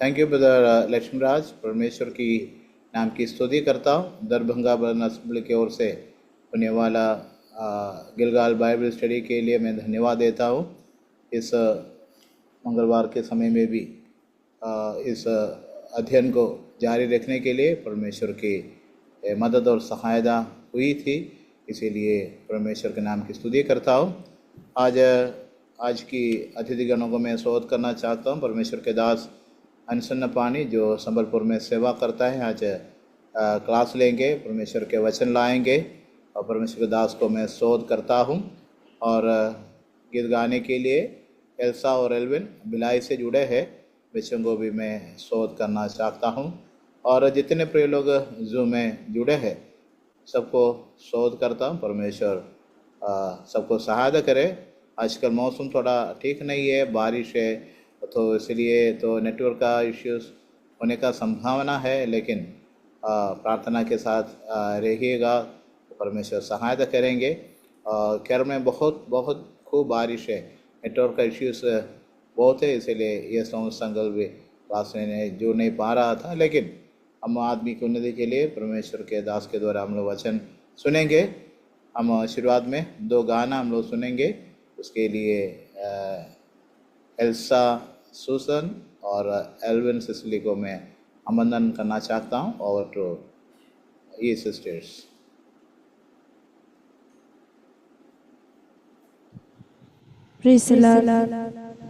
Thank you brother Lakshmi राज। परमेश्वर की नाम की स्तुति करता हूँ। दरभंगा बर्न असेंबली की ओर से होने वाला गिलगाल बाइबल स्टडी के लिए मैं धन्यवाद देता हूँ। इस मंगलवार के समय में भी इस अध्ययन को जारी रखने के लिए परमेश्वर की मदद और सहायता हुई थी, इसीलिए परमेश्वर के नाम की स्तुति करता हूँ। आज की अतिथिगणों को मैं स्वागत करना चाहता हूँ। परमेश्वर के दास अनसन्न पानी जो संबलपुर में सेवा करता है, आज क्लास लेंगे, परमेश्वर के वचन लाएंगे और परमेश्वर के दास को मैं स्वागत करता हूँ। और गीत गाने के लिए एल्सा और एल्विन भिलाई से जुड़े हैं, बच्चों को भी मैं स्वागत करना चाहता हूँ। और जितने प्रिय लोग जूम में जुड़े हैं सबको स्वागत करता हूँ। परमेश्वर सबको सहायता करे। आजकल मौसम थोड़ा ठीक नहीं है, बारिश है, तो इसलिए तो नेटवर्क का इश्यूज होने का संभावना है, लेकिन प्रार्थना के साथ रहिएगा तो परमेश्वर सहायता करेंगे। केरल में बहुत खूब बारिश है, नेटवर्क का इश्यूज बहुत है, इसीलिए ये संगल भी क्लास में जुड़ नहीं पा रहा था। लेकिन हम आदमी की उन्नति के लिए परमेश्वर के दास के द्वारा हम लोग वचन सुनेंगे। हम शुरुआत में 2 गाना हम लोग सुनेंगे। उसके लिए एल्सा सुसन और एल्विन सिसली को मैं अभिनंदन करना चाहता हूँ। और टू ये सिस्टर्स। Praise the lord.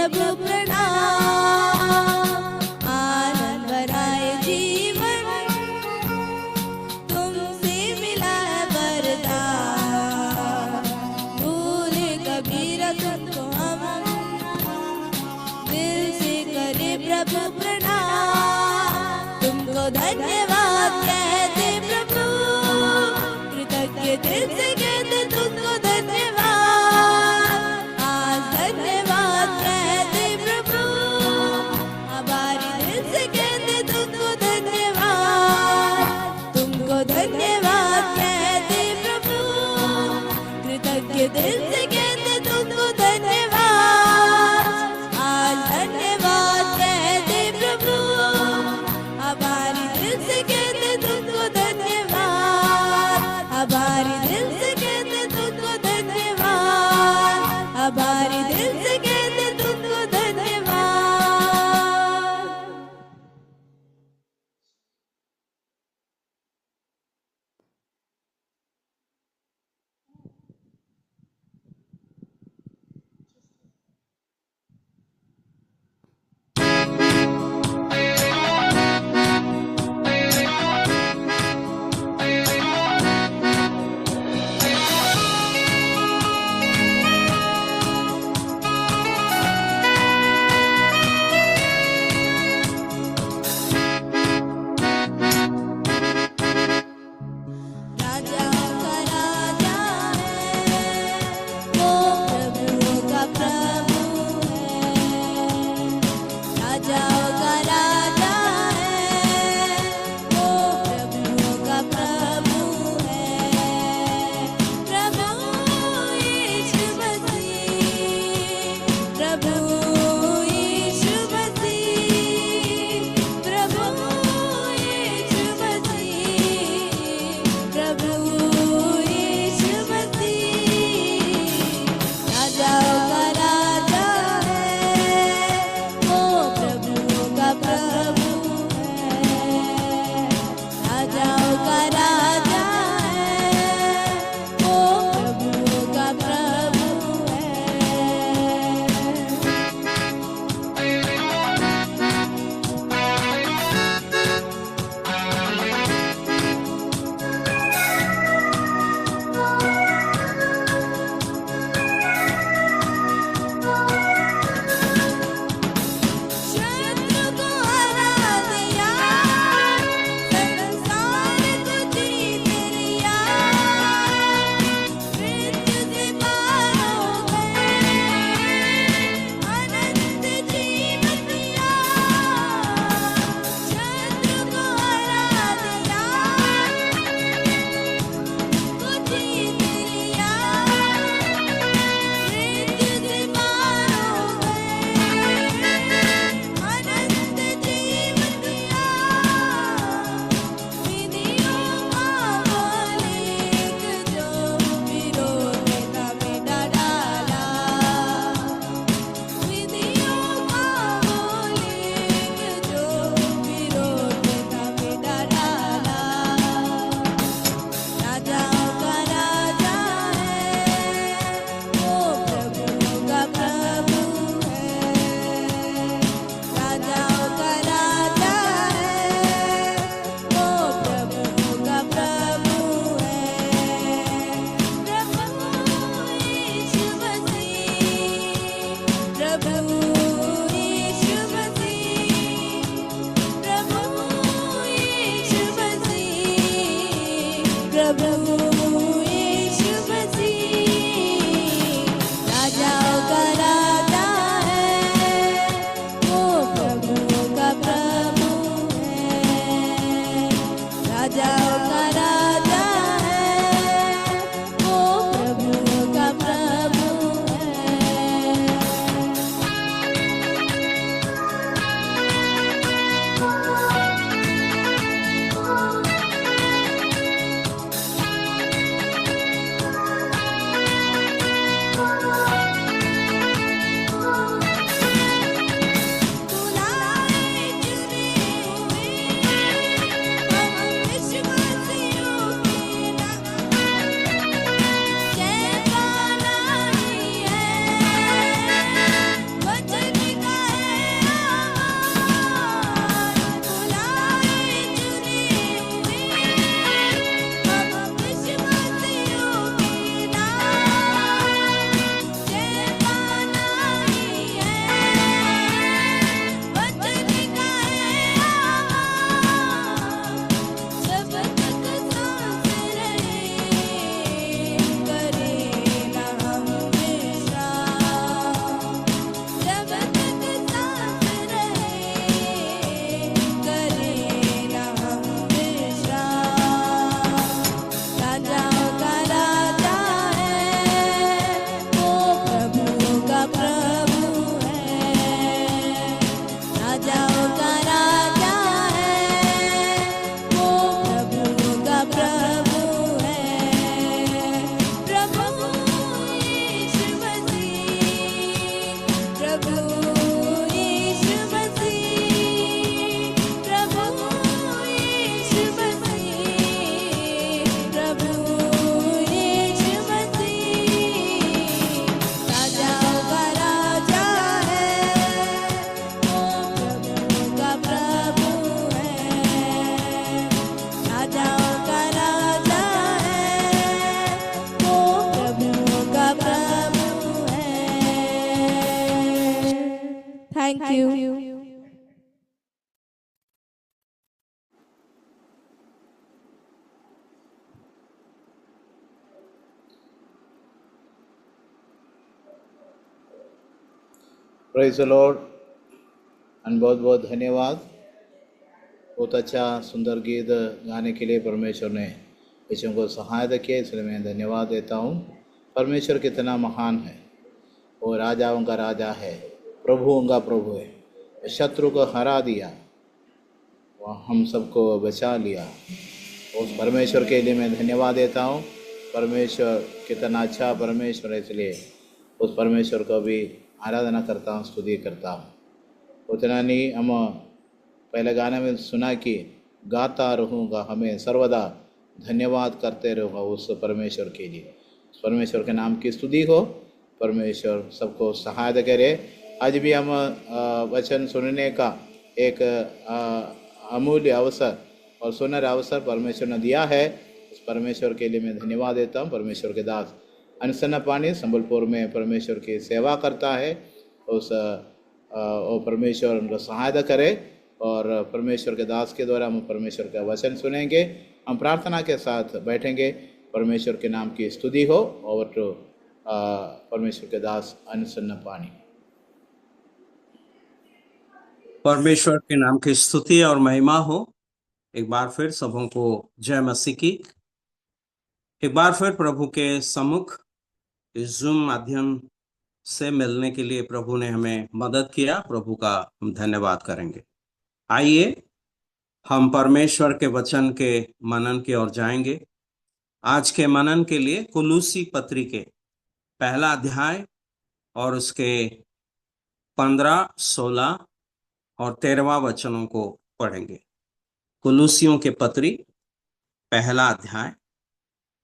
प्रभु प्रणाम। आनंद भराए जीवन तुमसे मिला है वरदान। भूले कबीरा तुमको हम दिल से करे प्रभु प्रणाम। तुमको धन्यवाद कहते प्रभु, कृतज्ञ दिल से कहते तुमको धन्यवाद। आज धन्यवाद कहते प्रभु, हमारे दिल से कहते तुमको धन्यवाद। तुमको धन्यवाद कहते प्रभु, कृतज्ञ दिल से कहते तुमको धन्यवाद। आज धन्यवाद कहते प्रभु, हमारे दिल से कहते तुमको धन्यवाद। हमारे दिल से कहते तुमको धन्यवाद। हमारे दिल से कहते तुमको धन्यवाद। राजाओं का राजा है, वो प्रभुओं का प्रभु है। राजाओं का राजा है, वो प्रभुओं का प्रभु है। प्रभु यीशु मसीह, प्रभु यीशु मसीह, प्रभु यीशु मसीह, प्रभु यीशु मसीह। राजाओं का राजा है, वो प्रभुओं का प्रभु है। राजाओं का राजा है, वो प्रभुओं का प्रभु है। शत्रु को हरा दिया, संसार को जीत लिया। मृत्यु से पार हो गए, अनंत जीवन दिया। शत्रु को हरा दिया, को जीत लिया। मृत्यु से पार हो गए, अनंत जीवन दिया। विधियों का मालिक जो विरोधिता में डाला, विधियों का मालिक जो विरोधिता में डाला। राजाओं का राजा है, वो प्रभुओं का प्रभु है। राजाओं का राजा है, वो प्रभुओं का प्रभु है। प्रभु यीशु मसीह, प्रभु यीशु मसीह, प्रभु यीशु मसीह, प्रभु यीशु मसीह। राजाओं का राजा है, वो प्रभुओं का प्रभु है। राजाओं का राजा है, वो प्रभुओं का प्रभु है। प्रेज द लॉर्ड एंड बहुत बहुत धन्यवाद। बहुत अच्छा सुंदर गीत गाने के लिए परमेश्वर ने बच्चों को सहायता किया, इसलिए मैं धन्यवाद देता हूँ। परमेश्वर कितना महान है, वो राजाओं का राजा है, प्रभुओं का प्रभु है। शत्रु को हरा दिया, वो हम सबको बचा लिया। उस परमेश्वर के लिए मैं धन्यवाद देता हूँ। परमेश्वर कितना अच्छा परमेश्वर है, इसलिए उस परमेश्वर को भी आराधना करता हूँ, स्तुति करता हूँ। उतना नहीं, हम पहले गाने में सुना कि गाता रहूँगा, हमें सर्वदा धन्यवाद करते रहूँगा उस परमेश्वर के लिए। उस परमेश्वर के नाम की स्तुति हो, परमेश्वर सबको सहायता करे। आज भी हम वचन सुनने का एक अमूल्य अवसर और सुनहरा अवसर परमेश्वर ने दिया है। उस परमेश्वर के लिए मैं धन्यवाद देता हूँ। परमेश्वर के दास अनसन्ना पानी संबलपुर में परमेश्वर की सेवा करता है। उस वो परमेश्वर उनको सहायता करे और परमेश्वर के दास के द्वारा हम परमेश्वर का वचन सुनेंगे। हम प्रार्थना के साथ बैठेंगे। परमेश्वर के नाम की स्तुति हो। और तो परमेश्वर के दास अनसन्ना पानी। परमेश्वर के नाम की स्तुति और महिमा हो। एक बार फिर सबों को जय मसीह की। एक बार फिर प्रभु के सम्मुख इस जूम माध्यम से मिलने के लिए प्रभु ने हमें मदद किया, प्रभु का हम धन्यवाद करेंगे। आइए हम परमेश्वर के वचन के मनन की ओर जाएंगे। आज के मनन के लिए कुलूसी पत्री के पहला अध्याय और उसके 15, 16 और 13वां वचनों को पढ़ेंगे। कुलूसियों के पत्री पहला अध्याय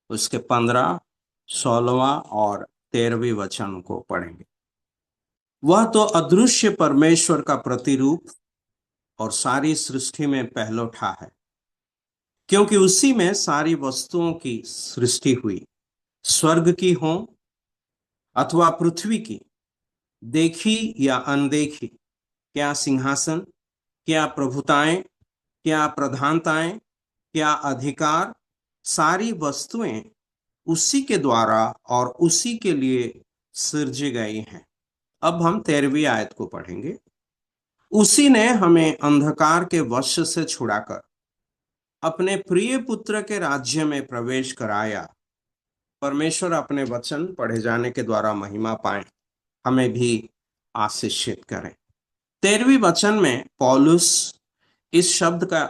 उसके 15, 16वां और 13वें वचन को पढ़ेंगे। वह तो अदृश्य परमेश्वर का प्रतिरूप और सारी सृष्टि में पहलोठा है, क्योंकि उसी में सारी वस्तुओं की सृष्टि हुई, स्वर्ग की हो अथवा पृथ्वी की, देखी या अनदेखी, क्या सिंहासन, क्या प्रभुताएं, क्या प्रधानताएं, क्या अधिकार, सारी वस्तुएं उसी के द्वारा और उसी के लिए सृजी गई हैं। अब हम 13वीं आयत को पढ़ेंगे। उसी ने हमें अंधकार के वश से छुड़ाकर अपने प्रिय पुत्र के राज्य में प्रवेश कराया। परमेश्वर अपने वचन पढ़े जाने के द्वारा महिमा पाए, हमें भी आशीषित करें। 13वीं वचन में पौलुस इस शब्द का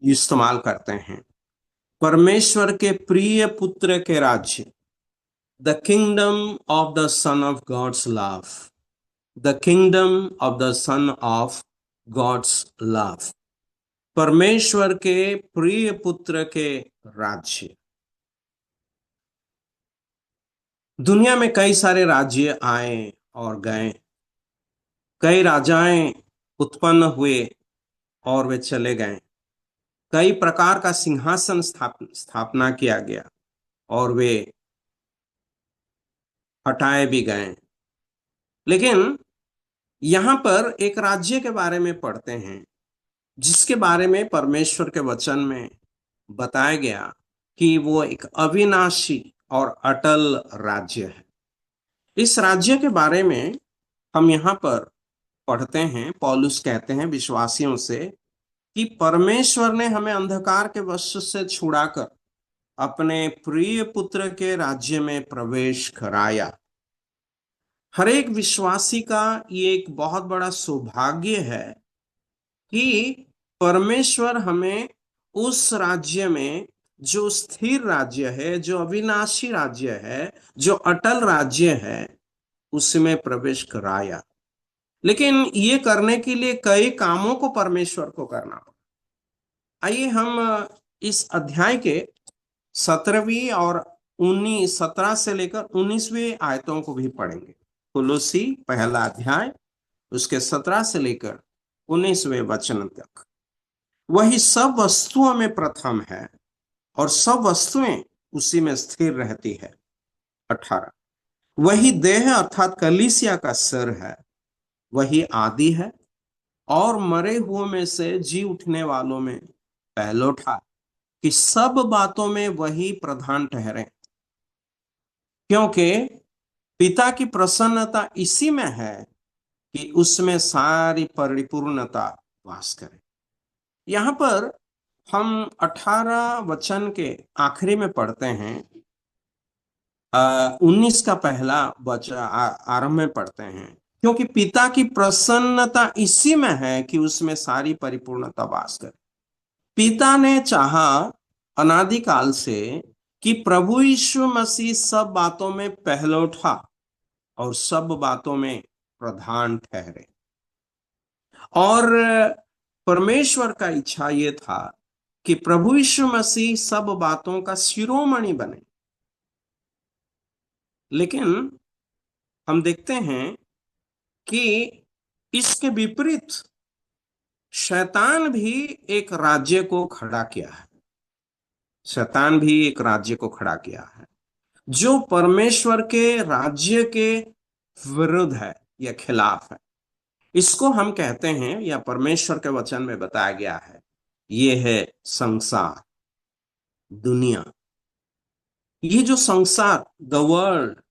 इस्तेमाल करते हैं, परमेश्वर के प्रिय पुत्र के राज्य, the kingdom of the son of God's love, the kingdom of the son of God's love, परमेश्वर के प्रिय पुत्र के राज्य। दुनिया में कई सारे राज्य आए और गए, कई राजाएं उत्पन्न हुए और वे चले गए, कई प्रकार का सिंहासन स्थापना किया गया और वे हटाए भी गए। लेकिन यहां पर एक राज्य के बारे में पढ़ते हैं जिसके बारे में परमेश्वर के वचन में बताया गया कि वो एक अविनाशी और अटल राज्य है। इस राज्य के बारे में हम यहाँ पर पढ़ते हैं, पौलुस कहते हैं विश्वासियों से कि परमेश्वर ने हमें अंधकार के वश से छुड़ाकर अपने प्रिय पुत्र के राज्य में प्रवेश कराया। हर एक विश्वासी का ये एक बहुत बड़ा सौभाग्य है कि परमेश्वर हमें उस राज्य में, जो स्थिर राज्य है, जो अविनाशी राज्य है, जो अटल राज्य है, उसमें प्रवेश कराया। लेकिन ये करने के लिए कई कामों को परमेश्वर को करना पड़ा। आइए हम इस अध्याय के 17वीं और 17 से लेकर 19वीं आयतों को भी पढ़ेंगे। कुलुसी पहला अध्याय उसके 17 से लेकर 19वें वचन तक। वही सब वस्तुओं में प्रथम है और सब वस्तुएं उसी में स्थिर रहती है। 18 वही देह अर्थात कलीसिया का सिर है, वही आदि है और मरे हुओं में से जी उठने वालों में पहलोठा, कि सब बातों में वही प्रधान ठहरे। क्योंकि पिता की प्रसन्नता इसी में है कि उसमें सारी परिपूर्णता वास करे। यहां पर हम 18 वचन के आखिरी में पढ़ते हैं, 19 का पहला वचन आरंभ में पढ़ते हैं, क्योंकि पिता की प्रसन्नता इसी में है कि उसमें सारी परिपूर्णता वास करे। पिता ने चाहा अनादिकाल से कि प्रभु यीशु मसीह सब बातों में पहलौठा और सब बातों में प्रधान ठहरे। और परमेश्वर का इच्छा यह था कि प्रभु यीशु मसीह सब बातों का शिरोमणि बने। लेकिन हम देखते हैं कि इसके विपरीत शैतान भी एक राज्य को खड़ा किया है। शैतान भी एक राज्य को खड़ा किया है जो परमेश्वर के राज्य के विरुद्ध है या खिलाफ है। इसको हम कहते हैं, या परमेश्वर के वचन में बताया गया है, ये है संसार, दुनिया। ये जो संसार, द वर्ल्ड,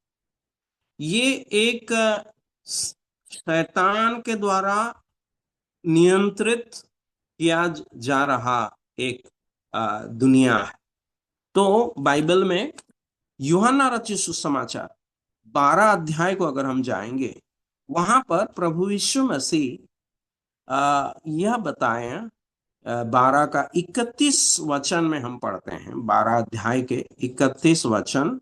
ये एक शैतान के द्वारा नियंत्रित किया जा रहा एक दुनिया है। तो बाइबल में यूहन्ना रचित सुसमाचार 12 अध्याय को अगर हम जाएंगे, वहां पर प्रभु यीशु मसीह यह बताए, 12 का 31 वचन में हम पढ़ते हैं, 12 अध्याय के 31 वचन,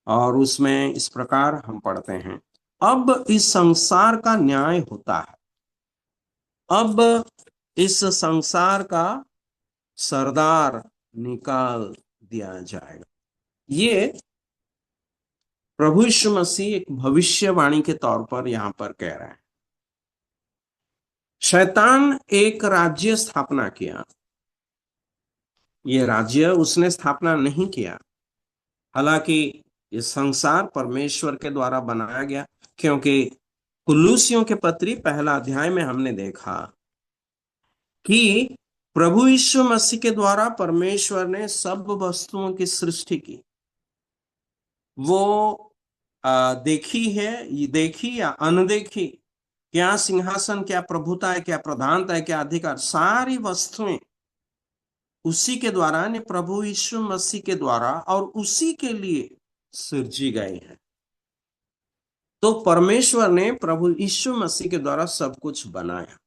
और उसमें इस प्रकार हम पढ़ते हैं, अब इस संसार का न्याय होता है, अब इस संसार का सरदार निकाल दिया जाएगा। ये प्रभु यीशु मसीह एक भविष्यवाणी के तौर पर यहां पर कह रहे हैं। शैतान एक राज्य स्थापना किया, ये राज्य उसने स्थापना नहीं किया। हालांकि ये संसार परमेश्वर के द्वारा बनाया गया, क्योंकि कुलूसियों के पत्री पहला अध्याय में हमने देखा कि प्रभु यीशु मसीह के द्वारा परमेश्वर ने सब वस्तुओं की सृष्टि की। वो देखी है, ये देखी या अनदेखी, क्या सिंहासन, क्या प्रभुता है, क्या प्रधानता है, क्या अधिकार, सारी वस्तुएं उसी के द्वारा ने प्रभु यीशु मसीह के द्वारा और उसी के लिए सृजी गई है। तो परमेश्वर ने प्रभु यीशु मसीह के द्वारा सब कुछ बनाया,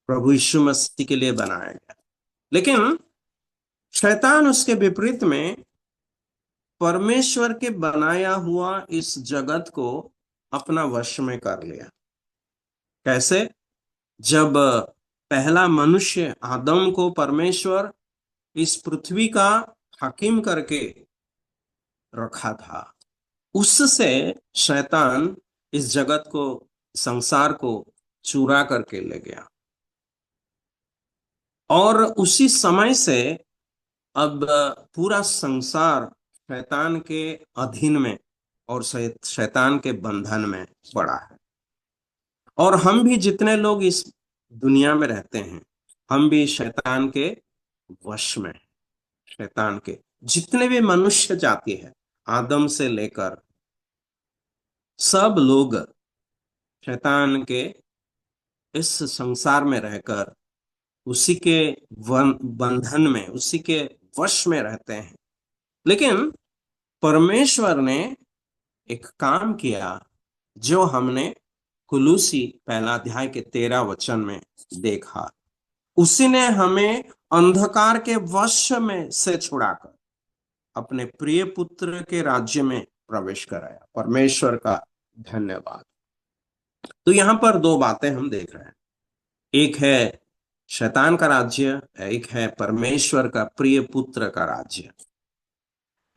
प्रभु यीशु मसीह के लिए बनाया गया। लेकिन शैतान उसके विपरीत में परमेश्वर के बनाया हुआ इस जगत को अपना वश में कर लिया। कैसे? जब पहला मनुष्य आदम को परमेश्वर इस पृथ्वी का हाकिम करके रखा था, उससे शैतान इस जगत को, संसार को चुरा करके ले गया। और उसी समय से अब पूरा संसार शैतान के अधीन में और शैतान के बंधन में पड़ा है। और हम भी, जितने लोग इस दुनिया में रहते हैं, हम भी शैतान के वश में। शैतान के जितने भी मनुष्य जाति है, आदम से लेकर सब लोग शैतान के इस संसार में रहकर उसी के बंधन में, उसी के वश में रहते हैं। लेकिन परमेश्वर ने एक काम किया जो हमने कुलूसी पहला अध्याय के 13 वचन में देखा। उसी ने हमें अंधकार के वश में से छुड़ाकर अपने प्रिय पुत्र के राज्य में प्रवेश कराया। परमेश्वर का धन्यवाद। तो यहां पर दो बातें हम देख रहे हैं, एक है शैतान का राज्य, एक है परमेश्वर का प्रिय पुत्र का राज्य।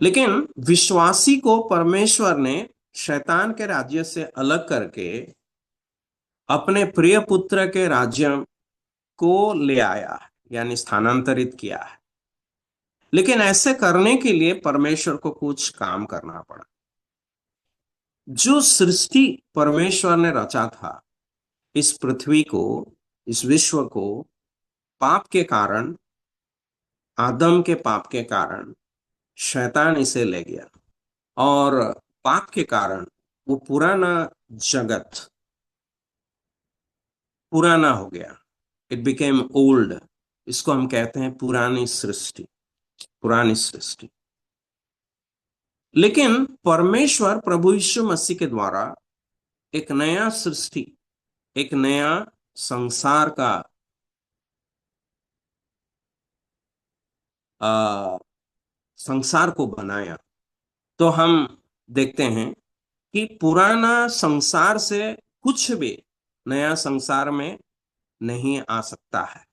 लेकिन विश्वासी को परमेश्वर ने शैतान के राज्य से अलग करके अपने प्रिय पुत्र के राज्य को ले आया, यानी स्थानांतरित किया है। लेकिन ऐसे करने के लिए परमेश्वर को कुछ काम करना पड़ा। जो सृष्टि परमेश्वर ने रचा था, इस पृथ्वी को, इस विश्व को, पाप के कारण, आदम के पाप के कारण शैतान इसे ले गया। और पाप के कारण वो पुराना जगत पुराना हो गया, इट बिकेम ओल्ड। इसको हम कहते हैं पुरानी सृष्टि, पुरानी सृष्टि। लेकिन परमेश्वर प्रभु यीशु मसीह के द्वारा एक नया सृष्टि, एक नया संसार का संसार को बनाया। तो हम देखते हैं कि पुराना संसार से कुछ भी नया संसार में नहीं आ सकता है।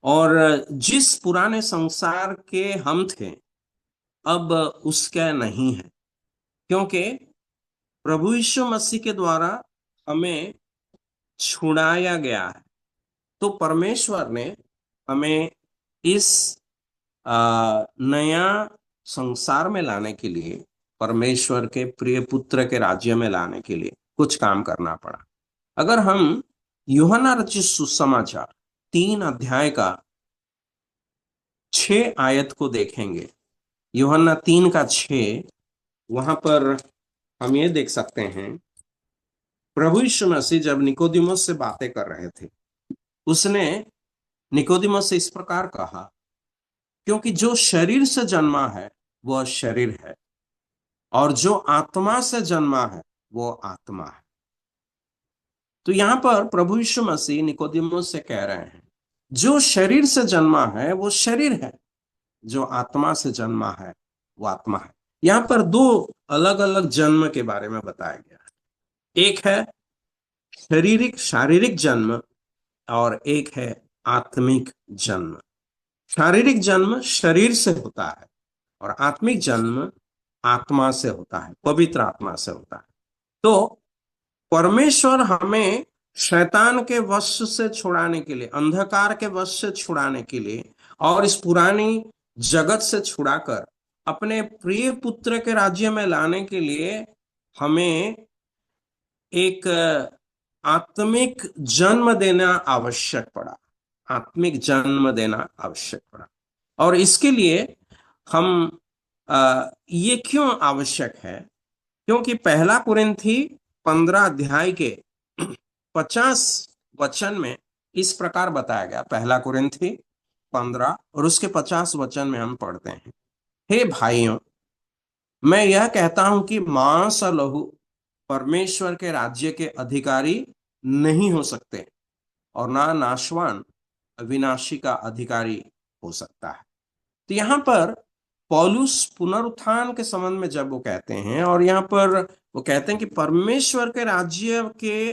और जिस पुराने संसार के हम थे, अब उसका नहीं है, क्योंकि प्रभु यीशु मसीह के द्वारा हमें छुड़ाया गया है। तो परमेश्वर ने हमें इस नया संसार में लाने के लिए, परमेश्वर के प्रिय पुत्र के राज्य में लाने के लिए कुछ काम करना पड़ा। अगर हम यूहन्ना रचित सुसमाचार 3 अध्याय का 6 आयत को देखेंगे, यूहन्ना 3 का 6, वहां पर हम ये देख सकते हैं, प्रभु यीशु मसीह जब निकोदिमस से बातें कर रहे थे, उसने निकोदिमस से इस प्रकार कहा, क्योंकि जो शरीर से जन्मा है वह शरीर है, और जो आत्मा से जन्मा है वो आत्मा है। तो यहां पर प्रभु यीशु मसीह निकोदिमस से कह रहे हैं, जो शरीर से जन्मा है वो शरीर है, जो आत्मा से जन्मा है वो आत्मा है। यहां पर 2 अलग अलग जन्म के बारे में बताया गया है। एक है शारीरिक जन्म, और एक है आत्मिक जन्म। शारीरिक जन्म शरीर से होता है, और आत्मिक जन्म आत्मा से होता है, पवित्र आत्मा से होता है। तो परमेश्वर हमें शैतान के वश से छुड़ाने के लिए, अंधकार के वश से छुड़ाने के लिए, और इस पुरानी जगत से छुड़ाकर अपने प्रिय पुत्र के राज्य में लाने के लिए हमें एक आत्मिक जन्म देना आवश्यक पड़ा, आत्मिक जन्म देना आवश्यक पड़ा। और इसके लिए हम ये क्यों आवश्यक है? क्योंकि 1 कुरिन्थी 15 अध्याय के 50 वचन में इस प्रकार बताया गया। 1 कुरिन्थी 15 और उसके 50 वचन में हम पढ़ते हैं, हे भाइयों, मैं यह कहता हूं कि मांस और लहू परमेश्वर के राज्य के अधिकारी नहीं हो सकते, और ना नाशवान अविनाशी का अधिकारी हो सकता है। तो यहां पर पौलुस पुनरुत्थान के संबंध में जब वो कहते हैं, और यहां पर वो कहते हैं कि परमेश्वर के राज्य के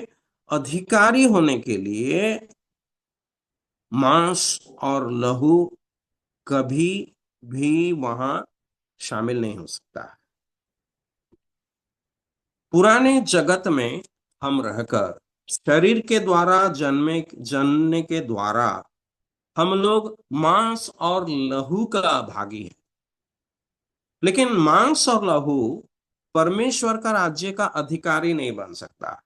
अधिकारी होने के लिए मांस और लहू कभी भी वहां शामिल नहीं हो सकता है। पुराने जगत में हम रहकर शरीर के द्वारा जन्मने के द्वारा हम लोग मांस और लहू का भागी है। लेकिन मांस और लहू परमेश्वर का राज्य का अधिकारी नहीं बन सकता,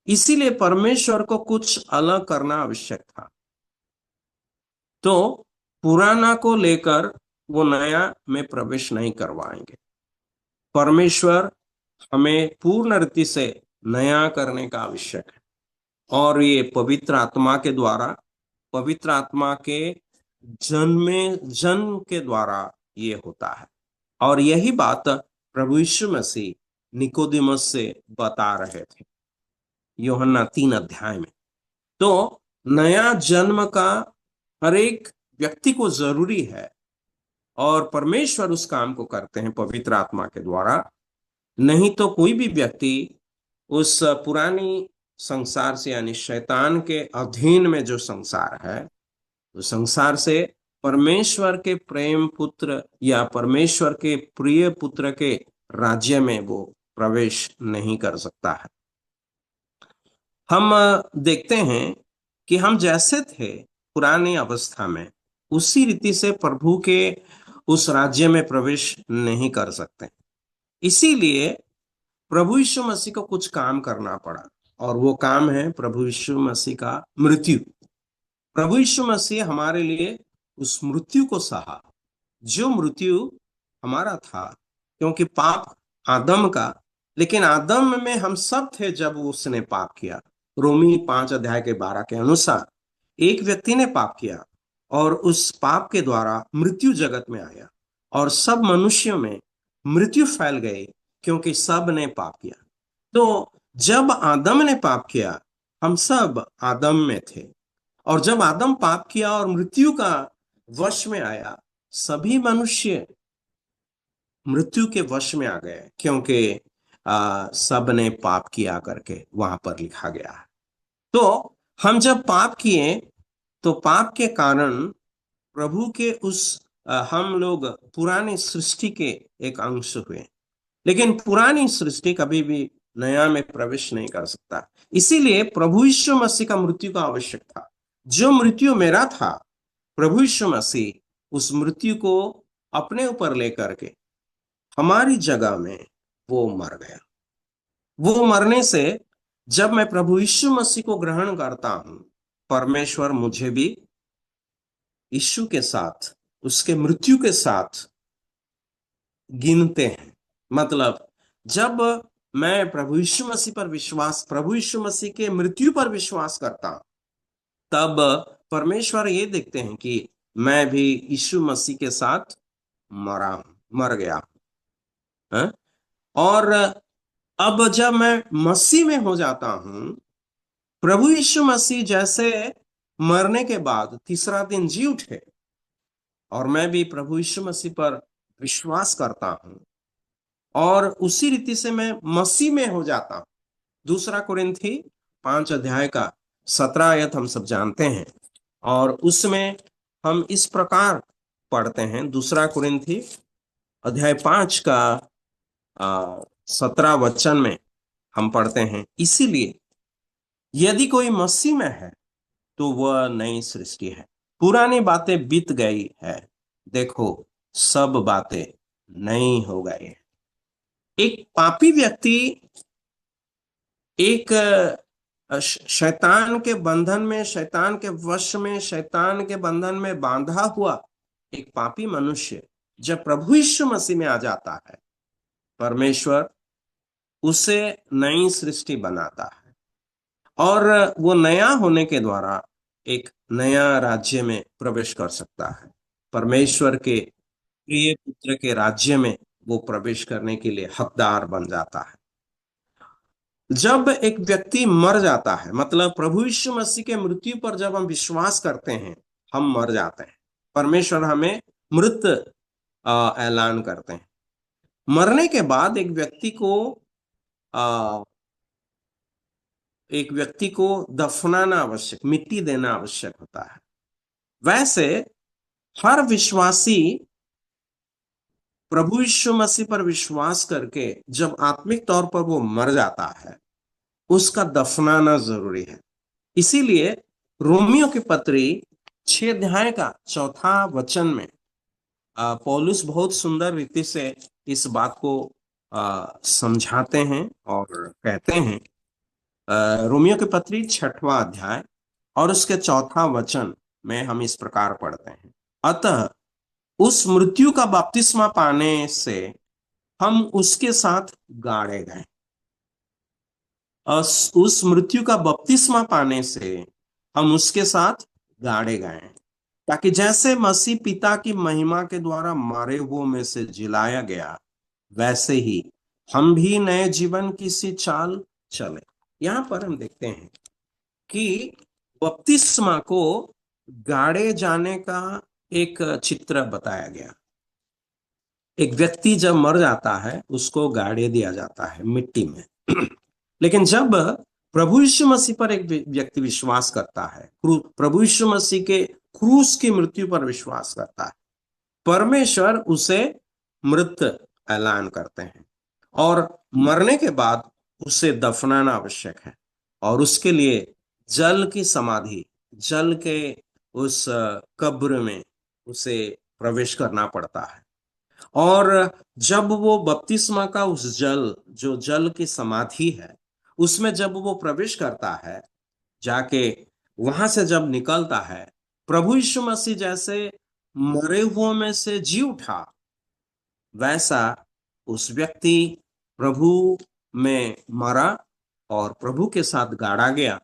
इसीलिए परमेश्वर को कुछ अलग करना आवश्यक था। तो पुराना को लेकर वो नया में प्रवेश नहीं करवाएंगे। परमेश्वर हमें पूर्ण रीति से नया करने का आवश्यक है, और ये पवित्र आत्मा के द्वारा, पवित्र आत्मा के जन्म के द्वारा ये होता है। और यही बात प्रभु यीशु मसीह निकोदिमस से बता रहे थे यूहन्ना 3 अध्याय में। तो नया जन्म का हर एक व्यक्ति को जरूरी है, और परमेश्वर उस काम को करते हैं पवित्र आत्मा के द्वारा। नहीं तो कोई भी व्यक्ति उस पुरानी संसार से, यानी शैतान के अधीन में जो संसार है, उस संसार से परमेश्वर के प्रेम पुत्र या परमेश्वर के प्रिय पुत्र के राज्य में वो प्रवेश नहीं कर सकता है। हम देखते हैं कि हम जैसे थे पुरानी अवस्था में, उसी रीति से प्रभु के उस राज्य में प्रवेश नहीं कर सकते। इसीलिए प्रभु यीशु मसीह को कुछ काम करना पड़ा, और वो काम है प्रभु यीशु मसीह का मृत्यु। प्रभु यीशु मसीह हमारे लिए उस मृत्यु को सहा, जो मृत्यु हमारा था, क्योंकि पाप आदम का लेकिन आदम में हम सब थे जब उसने पाप किया। रोमी 5 अध्याय के 12 के अनुसार एक व्यक्ति ने पाप किया और उस पाप के द्वारा मृत्यु जगत में आया और सब मनुष्यों में मृत्यु फैल गई क्योंकि सब ने पाप किया। तो जब आदम ने पाप किया हम सब आदम में थे, और जब आदम पाप किया और मृत्यु का वश में आया, सभी मनुष्य मृत्यु के वश में आ गए क्योंकि सब ने पाप किया करके वहां पर लिखा गया है। तो हम जब पाप किए तो पाप के कारण प्रभु के हम लोग पुरानी सृष्टि के एक अंश हुए, लेकिन पुरानी सृष्टि कभी भी नया में प्रवेश नहीं कर सकता। इसीलिए प्रभु यीशु मसीह का मृत्यु का आवश्यक था। जो मृत्यु मेरा था, प्रभु यीशु मसीह उस मृत्यु को अपने ऊपर लेकर के हमारी जगह में वो मर गया। वो मरने से जब मैं प्रभु यीशु मसीह को ग्रहण करता हूं, परमेश्वर मुझे भी यीशु के साथ, उसके मृत्यु के साथ गिनते हैं। मतलब जब मैं प्रभु यीशु मसीह पर विश्वास, प्रभु यीशु मसीह के मृत्यु पर विश्वास करता हूं, तब परमेश्वर ये देखते हैं कि मैं भी यीशु मसीह के साथ मर गया हूं। और अब जब मैं मसीह में हो जाता हूं, प्रभु यीशु मसीह जैसे मरने के बाद तीसरा दिन जी उठे, और मैं भी प्रभु यीशु मसीह पर विश्वास करता हूं और उसी रीति से मैं मसीह में हो जाता हूं। 2 कुरिन्थी 5 अध्याय का 17 आयत हम सब जानते हैं, और उसमें हम इस प्रकार पढ़ते हैं। 2 कुरिन्थी अध्याय 5 का 17 वचन में हम पढ़ते हैं, इसीलिए यदि कोई मसीह में है तो वह नई सृष्टि है, पुरानी बातें बीत गई है, देखो सब बातें नई हो गई है। एक पापी व्यक्ति एक शैतान के बंधन में, शैतान के वश में, शैतान के बंधन में बांधा हुआ एक पापी मनुष्य जब प्रभु यीशु मसीह में आ जाता है, परमेश्वर उसे नई सृष्टि बनाता है, और वो नया होने के द्वारा एक नया राज्य में प्रवेश कर सकता है। परमेश्वर के प्रिय पुत्र के राज्य में वो प्रवेश करने के लिए हकदार बन जाता है। जब एक व्यक्ति मर जाता है, मतलब प्रभु यीशु मसीह के मृत्यु पर जब हम विश्वास करते हैं, हम मर जाते हैं। परमेश्वर हमें मृत ऐलान करते हैं। मरने के बाद एक व्यक्ति को दफनाना आवश्यक, मिट्टी देना आवश्यक होता है। वैसे हर विश्वासी प्रभु यीशु मसीह पर विश्वास करके जब आत्मिक तौर पर वो मर जाता है, उसका दफनाना जरूरी है। इसीलिए रोमियो की पत्री 6 अध्याय का 4 वचन में पौलुस बहुत सुंदर रीति से इस बात को समझाते हैं और कहते हैं। रोमियो की पत्री 6वां अध्याय और उसके 4 वचन में हम इस प्रकार पढ़ते हैं, अतः उस मृत्यु का बपतिस्मा पाने से हम उसके साथ गाड़े गए। उस मृत्यु का बपतिस्मा पाने से हम उसके साथ गाड़े गए, ताकि जैसे मसीह पिता की महिमा के द्वारा मारे हुओं में से जिलाया गया, वैसे ही हम भी नए जीवन की सी चाल चले। यहां पर हम देखते हैं कि बपतिस्मा को गाड़े जाने का एक चित्र बताया गया। एक व्यक्ति जब मर जाता है, उसको गाड़े दिया जाता है मिट्टी में। लेकिन जब प्रभु यीशु मसीह पर एक व्यक्ति विश्वास करता है, प्रभु यीशु मसीह के क्रूस की मृत्यु पर विश्वास करता है, परमेश्वर उसे मृत ऐलान करते हैं, और मरने के बाद उसे दफनाना आवश्यक है, और उसके लिए जल की समाधि, जल के उस कब्र में उसे प्रवेश करना पड़ता है। और जब वो बपतिस्मा का उस जल, जो जल की समाधि है, उसमें जब वो प्रवेश करता है, जाके वहां से जब निकलता है, प्रभु यीशु मसीह जैसे मरे हुओं में से जी उठा, वैसा उस व्यक्ति प्रभु में मरा और प्रभु के साथ गाड़ा गया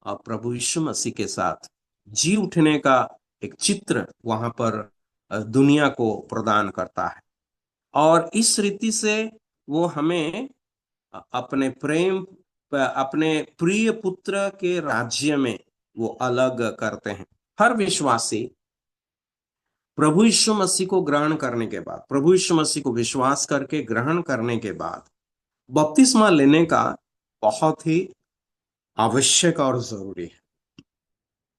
और प्रभु यीशु मसीह के साथ जी उठने का एक चित्र वहां पर दुनिया को प्रदान करता है। और इस रीति से वो हमें अपने प्रिय पुत्र के राज्य में वो अलग करते हैं। हर विश्वासी प्रभु यीशु मसीह को ग्रहण करने के बाद, प्रभु यीशु मसीह को विश्वास करके ग्रहण करने के बाद बपतिस्मा लेने का बहुत ही आवश्यक और जरूरी है।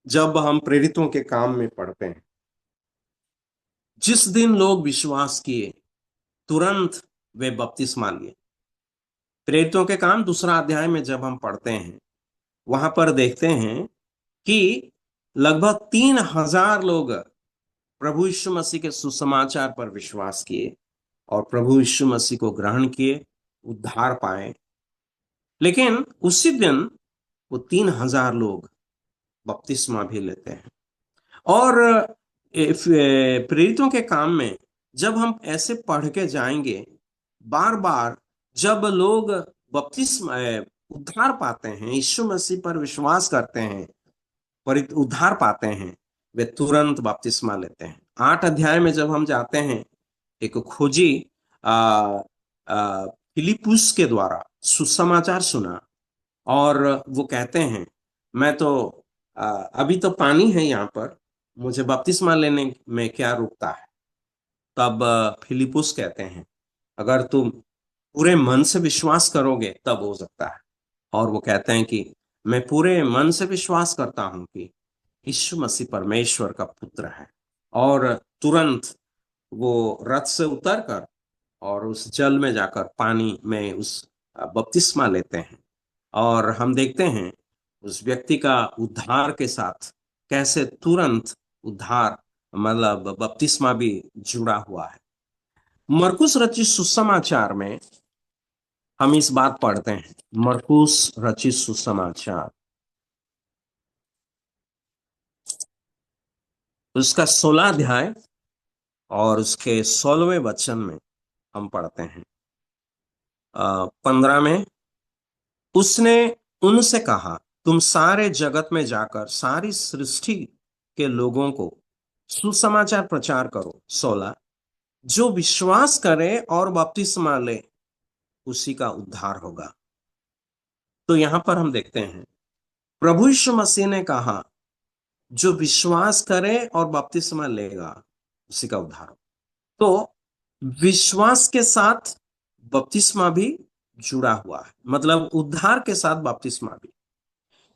जब हम प्रेरितों के काम में पढ़ते हैं, जिस दिन लोग विश्वास किए तुरंत वे बपतिस्मा लिए। प्रेरितों के काम 2 अध्याय में जब हम पढ़ते हैं, वहां पर देखते हैं कि लगभग 3,000 लोग प्रभु यीशु मसीह के सुसमाचार पर विश्वास किए और प्रभु यीशु मसीह को ग्रहण किए, उद्धार पाए। लेकिन उसी दिन वो 3,000 लोग बपतिस्मा भी लेते हैं। और प्रेरितों के काम में जब हम ऐसे पढ़ के जाएंगे, बार बार जब लोग बपतिस्मा उद्धार पाते हैं, यीशु मसीह पर विश्वास करते हैं, पर उद्धार पाते हैं, वे तुरंत बपतिस्मा लेते हैं। 8 अध्याय में जब हम जाते हैं, एक खोजी फिलिपुस के द्वारा सुसमाचार सुना और वो कहते हैं, मैं तो अभी तो पानी है यहाँ पर, मुझे बपतिस्मा लेने में क्या रुकता है। तब फिलिपुस कहते हैं, अगर तुम पूरे मन से विश्वास करोगे तब हो सकता है। और वो कहते हैं कि मैं पूरे मन से विश्वास करता हूं कि यीशु मसीह परमेश्वर का पुत्र है। और तुरंत वो रथ से उतरकर और उस जल में जाकर पानी में उस बपतिस्मा लेते हैं। और हम देखते हैं उस व्यक्ति का उद्धार के साथ कैसे तुरंत उद्धार मतलब बपतिस्मा भी जुड़ा हुआ है। मरकुस रचित सुसमाचार में हम इस बात पढ़ते हैं। मरकुस रचित सुसमाचार उसका 16 अध्याय और उसके 16वें वचन में हम पढ़ते हैं। 15 में उसने उनसे कहा, तुम सारे जगत में जाकर सारी सृष्टि के लोगों को सुसमाचार प्रचार करो। 16 जो विश्वास करे और बपतिस्मा ले उसी का उद्धार होगा। तो यहां पर हम देखते हैं प्रभु यीशु मसीह ने कहा, जो विश्वास करे और बपतिस्मा लेगा उसी का उद्धार होगा। तो विश्वास के साथ बपतिस्मा भी जुड़ा हुआ है, मतलब उद्धार के साथ बपतिस्मा भी।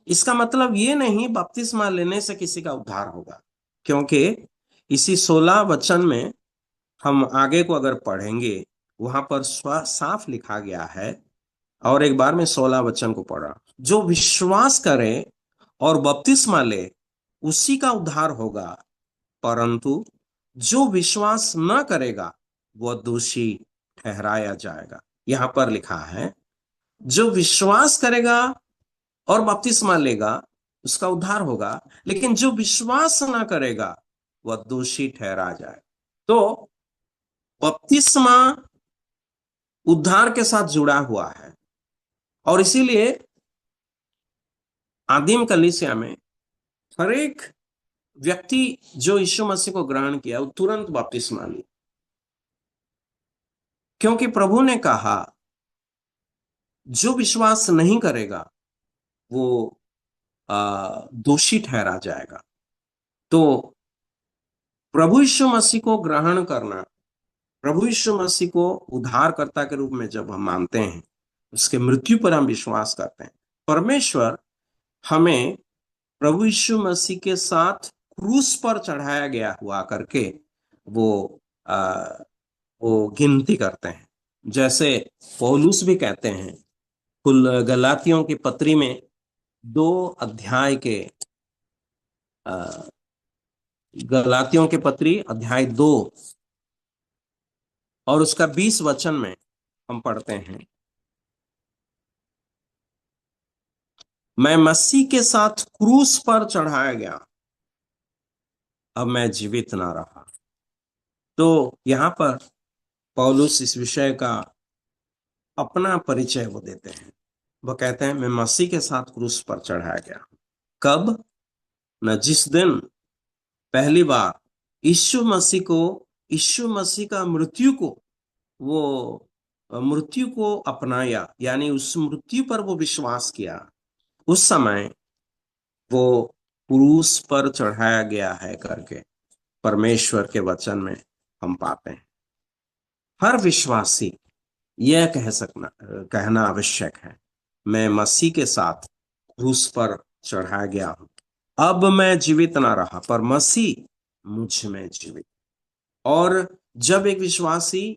इसका मतलब ये नहीं बपतिस्मा लेने से किसी का उद्धार होगा, क्योंकि इसी 16 वचन में हम आगे को अगर पढ़ेंगे, वहां पर साफ लिखा गया है। और एक बार मैं 16 वचन को पढ़ा, जो विश्वास करे और बपतिस्मा ले उसी का उद्धार होगा, परंतु जो विश्वास न करेगा वह दोषी ठहराया जाएगा। यहां पर लिखा है, जो विश्वास करेगा और बपतिस्मा लेगा उसका उद्धार होगा, लेकिन जो विश्वास ना करेगा वह दोषी ठहरा जाए। तो बपतिस्मा उद्धार के साथ जुड़ा हुआ है। और इसीलिए आदिम कलीसिया में हर एक व्यक्ति जो यीशु मसीह को ग्रहण किया वो तुरंत बपतिस्मा लिया, क्योंकि प्रभु ने कहा जो विश्वास नहीं करेगा वो दोषी ठहरा जाएगा। तो प्रभु यीशु मसीह को ग्रहण करना, प्रभु यीशु मसीह को उद्धारकर्ता के रूप में जब हम मानते हैं, उसके मृत्यु पर हम विश्वास करते हैं, परमेश्वर हमें प्रभु यीशु मसीह के साथ क्रूस पर चढ़ाया गया हुआ करके वो गिनती करते हैं। जैसे पौलुस भी कहते हैं कुल गलातियों की पत्री में 2 अध्याय के गलातियों के पत्री अध्याय 2 और उसका 20 वचन में हम पढ़ते हैं, मैं मसीह के साथ क्रूस पर चढ़ाया गया, अब मैं जीवित ना रहा। तो यहां पर पौलुस इस विषय का अपना परिचय वो देते हैं। वो कहते हैं मैं मसीह के साथ क्रूस पर चढ़ाया गया। कब? न जिस दिन पहली बार यीशु मसीह का मृत्यु को अपनाया, यानी उस मृत्यु पर वो विश्वास किया, उस समय वो क्रूस पर चढ़ाया गया है करके परमेश्वर के वचन में हम पाते हैं। हर विश्वासी यह कहना आवश्यक है, मैं मसीह के साथ क्रूस पर चढ़ाया गया हूं। अब मैं जीवित ना रहा, पर मसीह मुझ में जीवित। और जब एक विश्वासी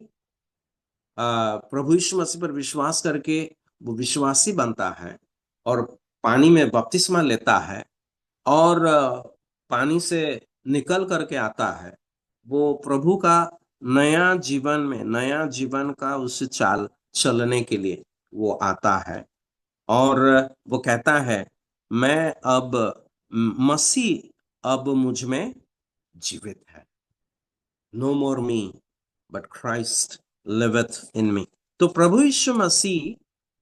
प्रभु यीशु मसीह पर विश्वास करके वो विश्वासी बनता है और पानी में बपतिस्मा लेता है और पानी से निकल करके आता है, वो प्रभु का नया जीवन का उस चाल चलने के लिए वो आता है और वो कहता है मैं अब मसीह अब मुझ में जीवित है। No more me but Christ liveth in me. तो प्रभु यीशु मसीह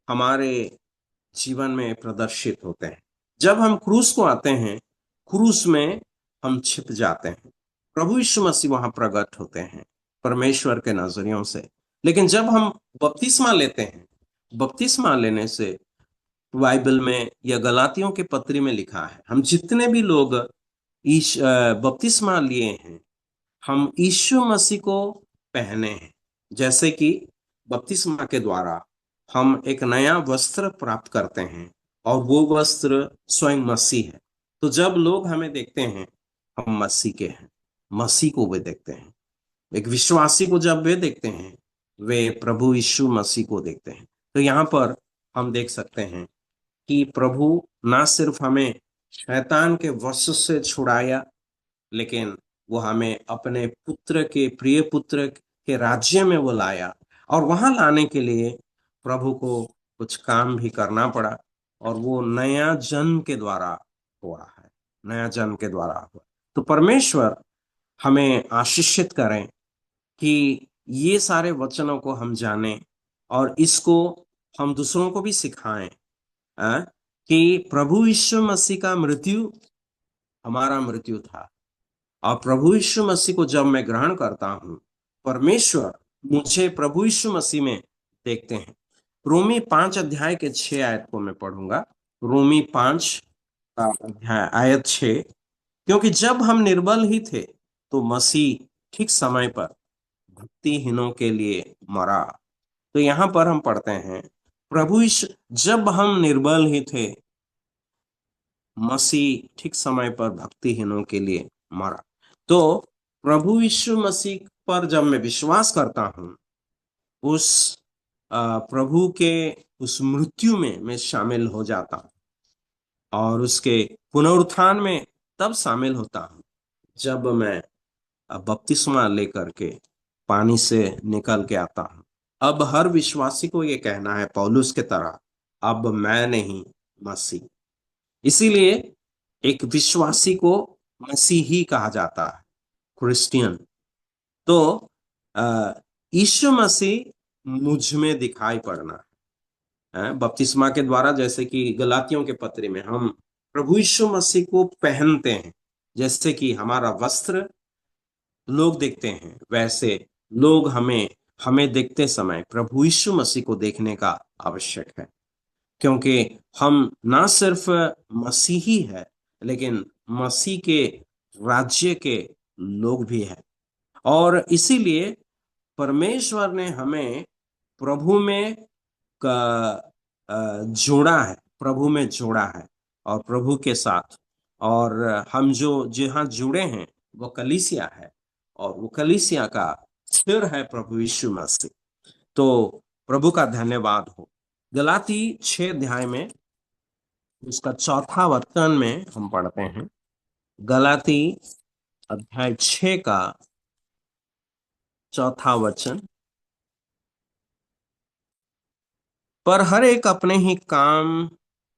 हमारे जीवन में प्रदर्शित होते हैं। जब हम क्रूस को आते हैं, क्रूस में हम छिप जाते हैं, प्रभु यीशु मसीह वहां प्रकट होते हैं परमेश्वर के नजरियों से। लेकिन जब हम बपतिस्मा लेते हैं, बपतिस्मा लेने से बाइबल में या गलातियों के पत्री में लिखा है, हम जितने भी लोग बपतिस्मा लिए हैं, हम यीशु मसीह को पहने हैं। जैसे कि बपतिस्मा के द्वारा हम एक नया वस्त्र प्राप्त करते हैं और वो वस्त्र स्वयं मसीह है। तो जब लोग हमें देखते हैं, हम मसीह के हैं, मसीह को वे देखते हैं। एक विश्वासी को जब वे देखते हैं, वे प्रभु यीशु मसीह को देखते हैं। तो यहाँ पर हम देख सकते हैं कि प्रभु ना सिर्फ हमें शैतान के वश से छुड़ाया, लेकिन वो हमें अपने प्रिय पुत्र के राज्य में वो लाया। और वहां लाने के लिए प्रभु को कुछ काम भी करना पड़ा और वो नया जन्म के द्वारा हुआ है, नया जन्म के द्वारा हुआ। तो परमेश्वर हमें आशीषित करें कि ये सारे वचनों को हम जानें और इसको हम दूसरों को भी सिखाएं, कि प्रभु यीशु मसीह का मृत्यु हमारा मृत्यु था और प्रभु यीशु मसीह को जब मैं ग्रहण करता हूं, परमेश्वर मुझे प्रभु यीशु मसीह में देखते हैं। रोमी 5 अध्याय के 6 आयत को मैं पढ़ूंगा। रोमी 5 का अध्याय आयत 6। क्योंकि जब हम निर्बल ही थे तो मसीह ठीक समय पर भक्तिहीनों के लिए मरा। तो यहां पर हम पढ़ते हैं, प्रभु यीशु जब हम निर्बल ही थे, मसीह ठीक समय पर भक्तिहीनों के लिए मरा। तो प्रभु यीशु मसीह पर जब मैं विश्वास करता हूं, उस प्रभु के उस मृत्यु में मैं शामिल हो जाता हूं और उसके पुनरुत्थान में तब शामिल होता हूं जब मैं बपतिस्मा लेकर के पानी से निकल के आता हूं। अब हर विश्वासी को ये कहना है पौलुस के तरह, अब मैं नहीं मसीह। इसीलिए एक विश्वासी को मसीही कहा जाता है, क्रिश्चियन। तो यीशु मसीह मुझ में दिखाई पड़ना है बपतिस्मा के द्वारा। जैसे कि गलातियों के पत्र में हम प्रभु यीशु मसीह को पहनते हैं, जैसे कि हमारा वस्त्र लोग देखते हैं, वैसे लोग हमें देखते समय प्रभु यीशु मसीह को देखने का आवश्यक है। क्योंकि हम ना सिर्फ मसीही है, लेकिन मसीह के राज्य के लोग भी हैं। और इसीलिए परमेश्वर ने हमें प्रभु में जोड़ा है, प्रभु में जोड़ा है और प्रभु के साथ। और हम जो जहाँ जुड़े हैं वो कलीसिया है और वो कलीसिया का सिर है प्रभु यीशु मसीह। तो प्रभु का धन्यवाद हो। गलाती 6 अध्याय में उसका चौथा वचन में हम पढ़ते हैं, गलाती अध्याय 6 का चौथा वचन। पर हर एक अपने ही काम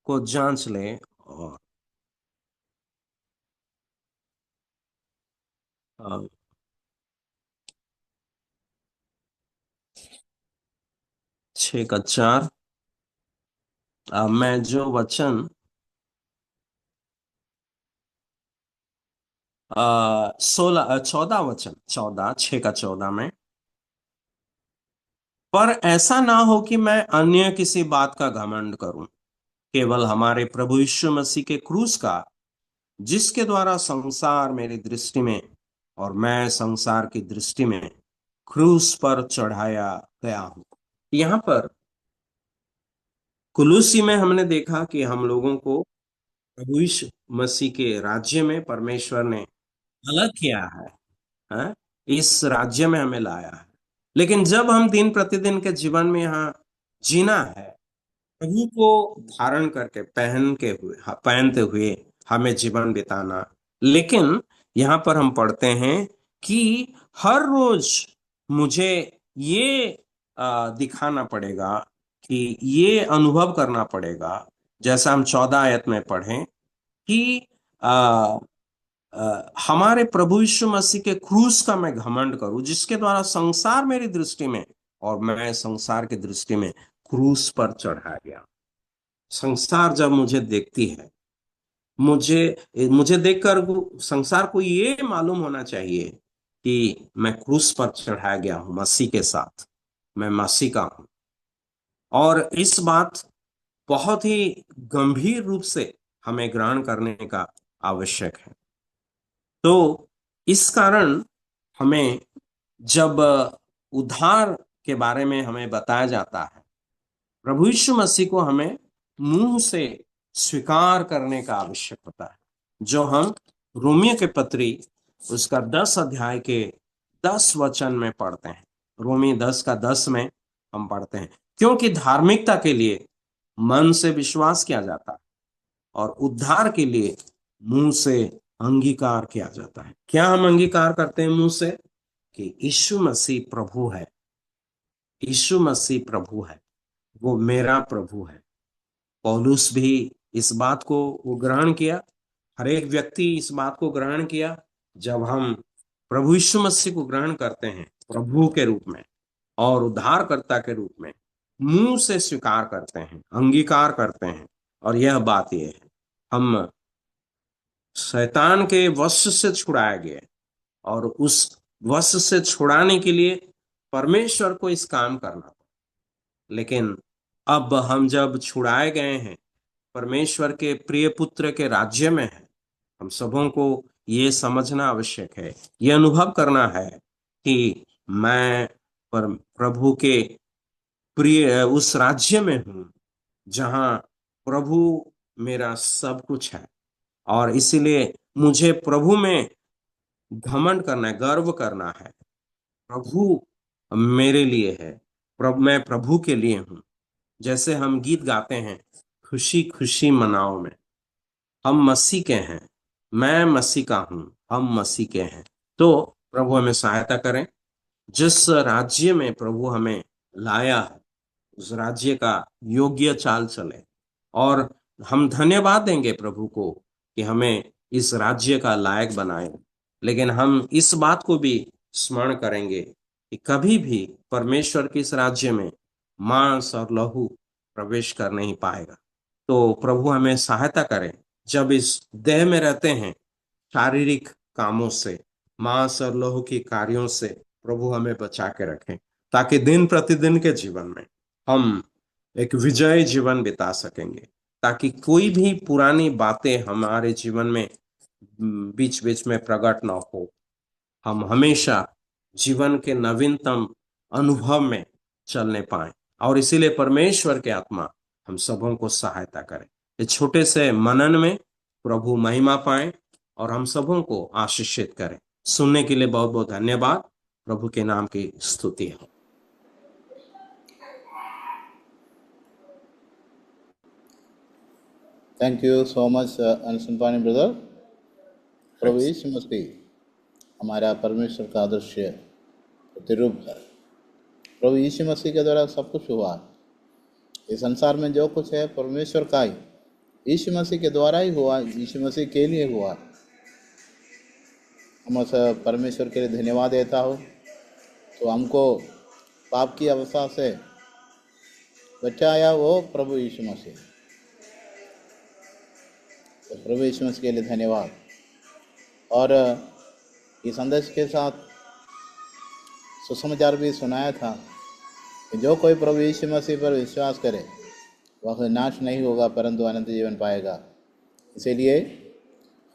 को जांच ले और 6 का 4। मैं जो वचन 14 में, पर ऐसा ना हो कि मैं अन्य किसी बात का घमंड करूं, केवल हमारे प्रभु यीशु मसीह के क्रूस का, जिसके द्वारा संसार मेरी दृष्टि में और मैं संसार की दृष्टि में क्रूस पर चढ़ाया गया हूं। यहाँ पर कुलुसी में हमने देखा कि हम लोगों को प्रभु यीशु मसीह के राज्य में परमेश्वर ने अलग किया है? इस राज्य में हमें लाया है। लेकिन जब हम दिन प्रतिदिन के जीवन में यहाँ जीना है, प्रभु को धारण करके पहनते हुए हमें जीवन बिताना। लेकिन यहाँ पर हम पढ़ते हैं कि हर रोज मुझे ये दिखाना पड़ेगा, कि ये अनुभव करना पड़ेगा, जैसा हम 14 आयत में पढ़ें कि हमारे प्रभु यीशु मसीह के क्रूस का मैं घमंड करूं, जिसके द्वारा संसार मेरी दृष्टि में और मैं संसार की दृष्टि में क्रूस पर चढ़ाया गया। संसार जब मुझे देखती है, मुझे देखकर संसार को ये मालूम होना चाहिए कि मैं क्रूस पर चढ़ाया गया हूं मसीह के साथ, मैं मसीह का हूं। और इस बात बहुत ही गंभीर रूप से हमें ग्रहण करने का आवश्यक है। तो इस कारण हमें जब उद्धार के बारे में हमें बताया जाता है, प्रभु यीशु मसीह को हमें मुंह से स्वीकार करने का आवश्यक होता है, जो हम रोमियो के पत्री उसका 10 अध्याय के 10 वचन में पढ़ते हैं। रोमी 10 का 10 में हम पढ़ते हैं, क्योंकि धार्मिकता के लिए मन से विश्वास किया जाता है और उद्धार के लिए मुंह से अंगीकार किया जाता है। क्या हम अंगीकार करते हैं मुंह से? कि यीशु मसीह प्रभु है, यीशु मसीह प्रभु है, वो मेरा प्रभु है। पौलुस भी इस बात को वो ग्रहण किया, हर एक व्यक्ति इस बात को ग्रहण किया। जब हम प्रभु यीशु मसीह को ग्रहण करते हैं प्रभु के रूप में और उद्धारकर्ता के रूप में, मुंह से स्वीकार करते हैं, अंगीकार करते हैं, और यह बात यह है, हम शैतान के वश से छुड़ाए गए, और उस वश से छुड़ाने के लिए परमेश्वर को इस काम करना था। लेकिन अब हम जब छुड़ाए गए हैं, परमेश्वर के प्रिय पुत्र के राज्य में है, हम सबों को ये समझना आवश्यक है, ये अनुभव करना है कि मैं प्रभु के प्रिय उस राज्य में हूं जहां प्रभु मेरा सब कुछ है। और इसीलिए मुझे प्रभु में घमंड करना है, गर्व करना है। प्रभु मेरे लिए है, मैं प्रभु के लिए हूं। जैसे हम गीत गाते हैं, खुशी खुशी मनाओ में, हम मसीह के हैं, मैं मसीह का हूं, हम मसीह के हैं। तो प्रभु हमें सहायता करें, जिस राज्य में प्रभु हमें लाया है उस राज्य का योग्य चाल चले, और हम धन्यवाद देंगे प्रभु को कि हमें इस राज्य का लायक बनाए। लेकिन हम इस बात को भी स्मरण करेंगे कि कभी भी परमेश्वर के इस राज्य में मांस और लहू प्रवेश कर नहीं पाएगा। तो प्रभु हमें सहायता करें, जब इस देह में रहते हैं, शारीरिक कामों से, मांस और लहू के कार्यों से प्रभु हमें बचा के रखें, ताकि दिन प्रतिदिन के जीवन में हम एक विजय जीवन बिता सकेंगे, ताकि कोई भी पुरानी बातें हमारे जीवन में बीच बीच में प्रकट ना हो। हम हमेशा जीवन के नवीनतम अनुभव में चलने पाए, और इसीलिए परमेश्वर के आत्मा हम सबों को सहायता करे। इस छोटे से मनन में प्रभु महिमा पाए और हम सबों को आशीषित करें। सुनने के लिए बहुत बहुत धन्यवाद। प्रभु के नाम की स्तुति हो। थैंक यू सो मच अनुसंपानी ब्रदर। प्रभु यीशु मसीह हमारा परमेश्वर का आदर्श प्रतिरूप है। प्रभु यीशु मसीह के द्वारा सब कुछ हुआ। इस संसार में जो कुछ है परमेश्वर का ही, यीशु मसीह के द्वारा ही हुआ, यीशु मसीह के लिए हुआ। हम उस परमेश्वर के लिए धन्यवाद देता हूँ। तो हमको पाप की अवस्था से बचाया वो प्रभु यीशु मसीह। तो प्रभु यीशु मसीह के लिए धन्यवाद। और इस संदेश के साथ सुसमाचार भी सुनाया था कि जो कोई प्रभु यीशु मसीह पर विश्वास करे वह नाश नहीं होगा परंतु अनंत जीवन पाएगा। इसीलिए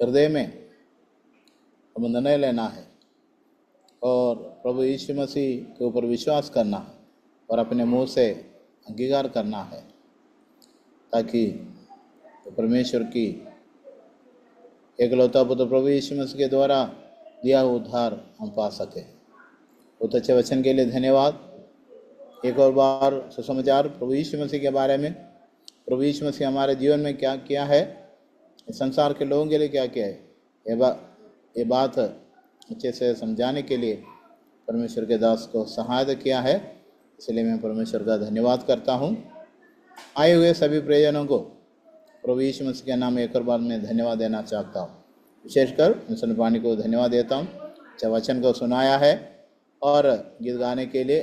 हृदय में हमें निर्णय लेना है और प्रभु यीशु मसीह के ऊपर विश्वास करना है और अपने मुंह से अंगीकार करना है ताकि परमेश्वर की एकलौता पुत्र प्रभु यीशु मसीह के द्वारा दिया हुआ उद्धार हम पा सके। बहुत अच्छे वचन के लिए धन्यवाद। एक और बार सुसमाचार प्रभु यीशु मसीह के बारे में, प्रभु यीशु मसीह हमारे जीवन में क्या किया है, इस संसार के लोगों के लिए क्या किया है, ये बात अच्छे से समझाने के लिए परमेश्वर के दास को सहायता किया है। इसलिए मैं परमेश्वर का धन्यवाद करता हूँ। आए हुए सभी प्रियजनों को प्रभु यीशु मसीह के नाम में एक और बार मैं धन्यवाद देना चाहता हूँ। विशेषकर मिशन पानी को धन्यवाद देता हूँ, वचन को सुनाया है और गीत गाने के लिए